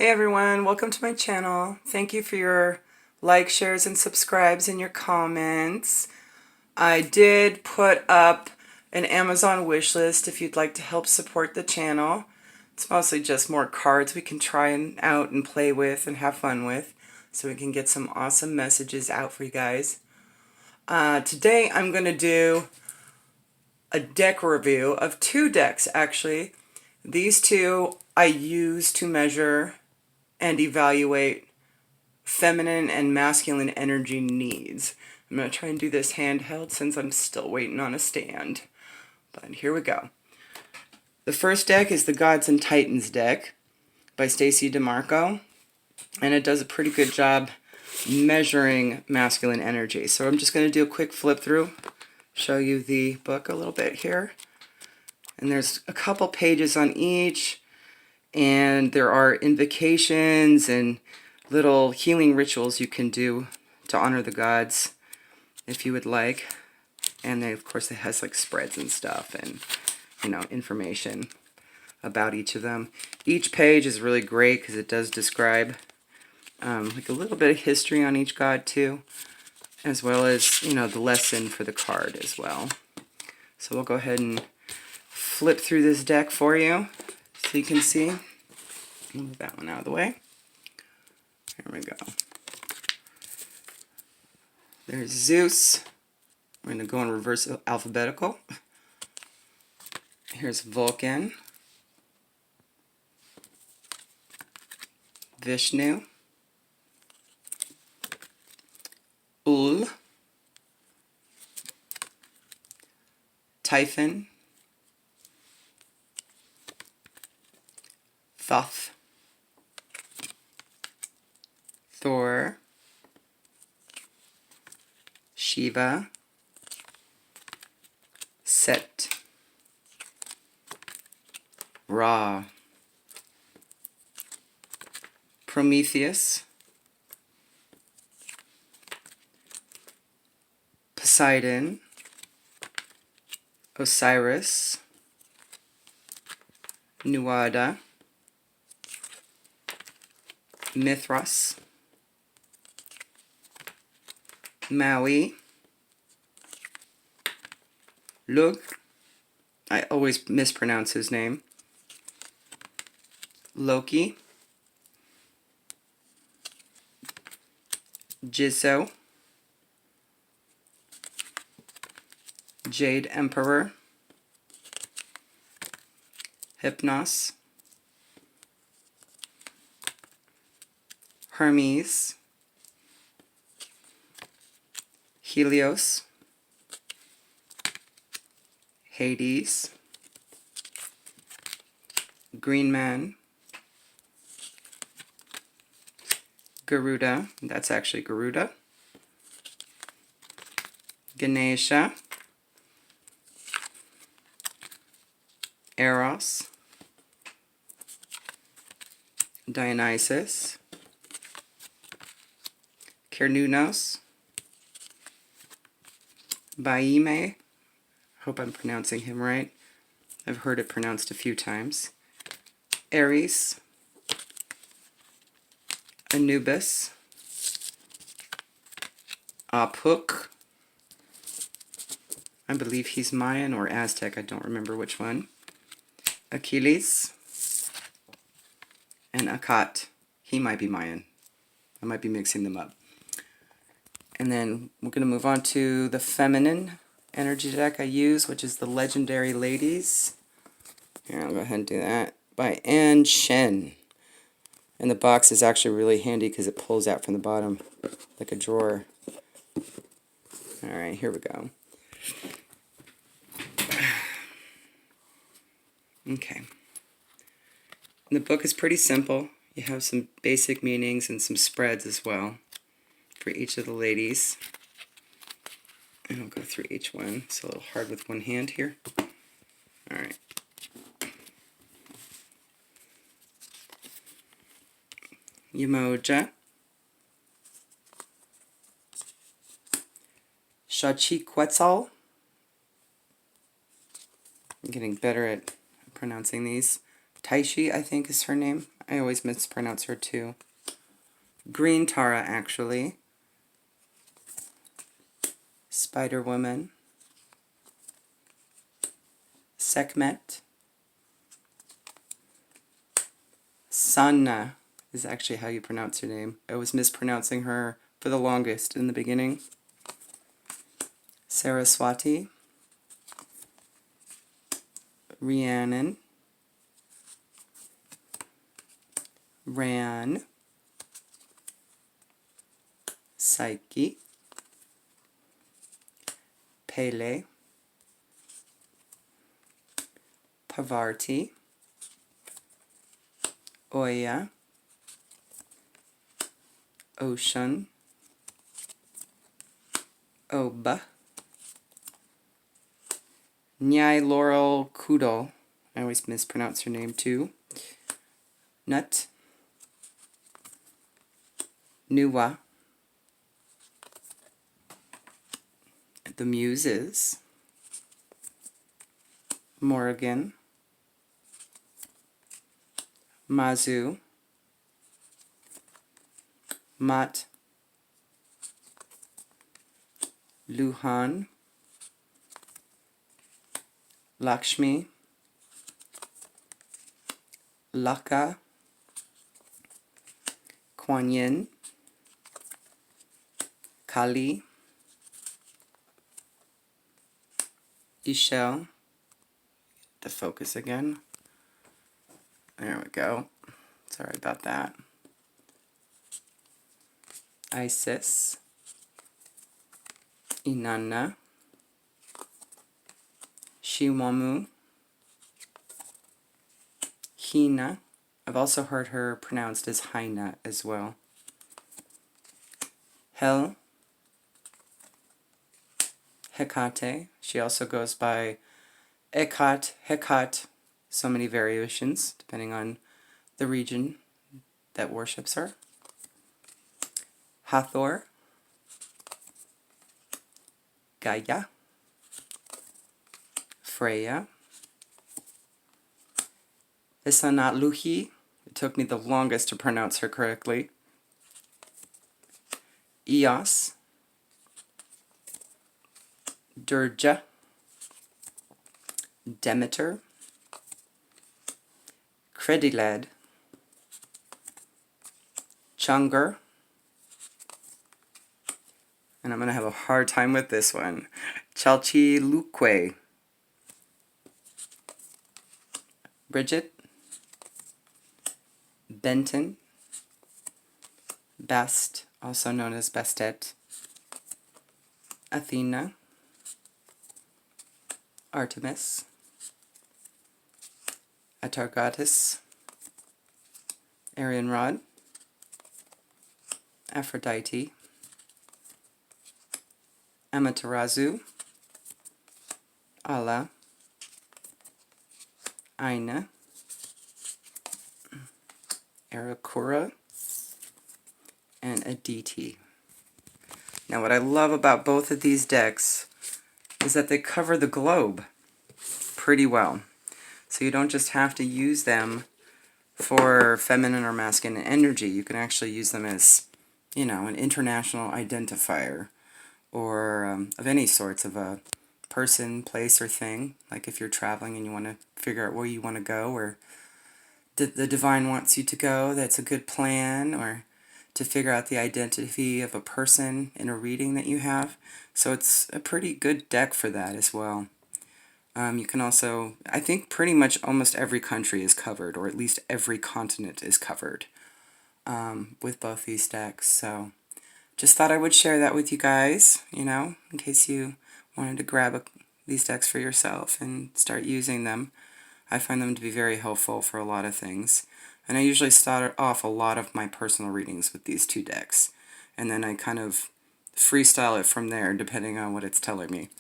Hey everyone, welcome to my channel. Thank you for your likes, shares, and subscribes and your comments. I did put up an Amazon wish list if you'd like to help support the channel. It's mostly just more cards we can try out and play with and have fun with so we can get some awesome messages out for you guys. Today I'm going to do a deck review of two decks actually. These two I use to measure and evaluate feminine and masculine energy needs. I'm going to try and do this handheld since I'm still waiting on a stand. But here we go. The first deck is the Gods and Titans deck by Stacy DeMarco, and it does a pretty good job measuring masculine energy. So I'm just going to do a quick flip through, show you the book a little bit here. And there's a couple pages on each, and there are invocations and little healing rituals you can do to honor the gods if you would like. And then, of course, it has like spreads and stuff and, you know, information about each of them. Each page is really great because it does describe like a little bit of history on each god too, as well as, you know, the lesson for the card as well. So we'll go ahead and flip through this deck for you so you can see. Move that one out of the way. There we go. There's Zeus. We're going to go in reverse alphabetical. Here's Vulcan. Vishnu. Ul. Typhon. Thoth. Thor, Shiva, Set, Ra, Prometheus, Poseidon, Osiris, Nuada, Mithras, Maui, Lug, I always mispronounce his name, Loki, Jizzo, Jade Emperor, Hypnos, Hermes, Helios, Hades, Green Man, Garuda, that's actually Garuda, Ganesha, Eros, Dionysus, Cernunnos, Baime, hope I'm pronouncing him right. I've heard it pronounced a few times. Ares, Anubis, Apuk, I believe he's Mayan or Aztec, I don't remember which one. Achilles, and Akat, he might be Mayan. I might be mixing them up. And then we're going to move on to the feminine energy deck I use, which is the Legendary Ladies. Here, I'll go ahead and do that. By Shen. And the box is actually really handy because it pulls out from the bottom like a drawer. Alright, here we go. Okay. And the book is pretty simple. You have some basic meanings and some spreads as well for each of the ladies. And I'll go through each one. It's a little hard with one hand here. Alright. Yamoja, Xochiquetzal, I'm getting better at pronouncing these. Taishi, I think, is her name. I always mispronounce her too. Green Tara, actually. Spider Woman. Sekhmet. Sanna is actually how you pronounce her name. I was mispronouncing her for the longest in the beginning. Saraswati. Rhiannon. Ran. Psyche. Pele. Pavarti. Oya. Ocean. Oba. Nyai Laurel Kudo. I always mispronounce her name too. Nut. Nuwa. The Muses. Morrigan. Mazu. Mat. Luhan. Lakshmi. Laka. Kuan Yin. Kali. Ishel. The focus again. There we go. Sorry about that. Isis. Inanna. Shiwamu. Hina. I've also heard her pronounced as Haina as well. Hel. Hecate. She also goes by Ekat, Hekat, so many variations depending on the region that worships her. Hathor. Gaia. Freya. Isanatluhi. It took me the longest to pronounce her correctly. Eos. Durja. Demeter. Credilad. Chungar. And I'm going to have a hard time with this one. Chalchiluque. Bridget. Benton. Bast, also known as Bastet. Athena. Artemis. Atargatis. Arianrod. Aphrodite. Amaterasu. Allah. Aina. Arakura. And Aditi. Now what I love about both of these decks is that they cover the globe pretty well. So you don't just have to use them for feminine or masculine energy. You can actually use them as, you know, an international identifier or of any sorts of a person, place, or thing. Like if you're traveling and you want to figure out where you want to go, or the divine wants you to go, that's a good plan, or to figure out the identity of a person in a reading that you have. So it's a pretty good deck for that as well. You can also, I think pretty much almost every country is covered, or at least every continent is covered with both these decks. So just thought I would share that with you guys, you know, in case you wanted to grab these decks for yourself and start using them. I find them to be very helpful for a lot of things. And I usually start off a lot of my personal readings with these two decks. And then I kind of freestyle it from there, depending on what it's telling me.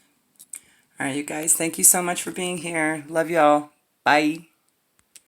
Alright, you guys, thank you so much for being here. Love y'all. Bye.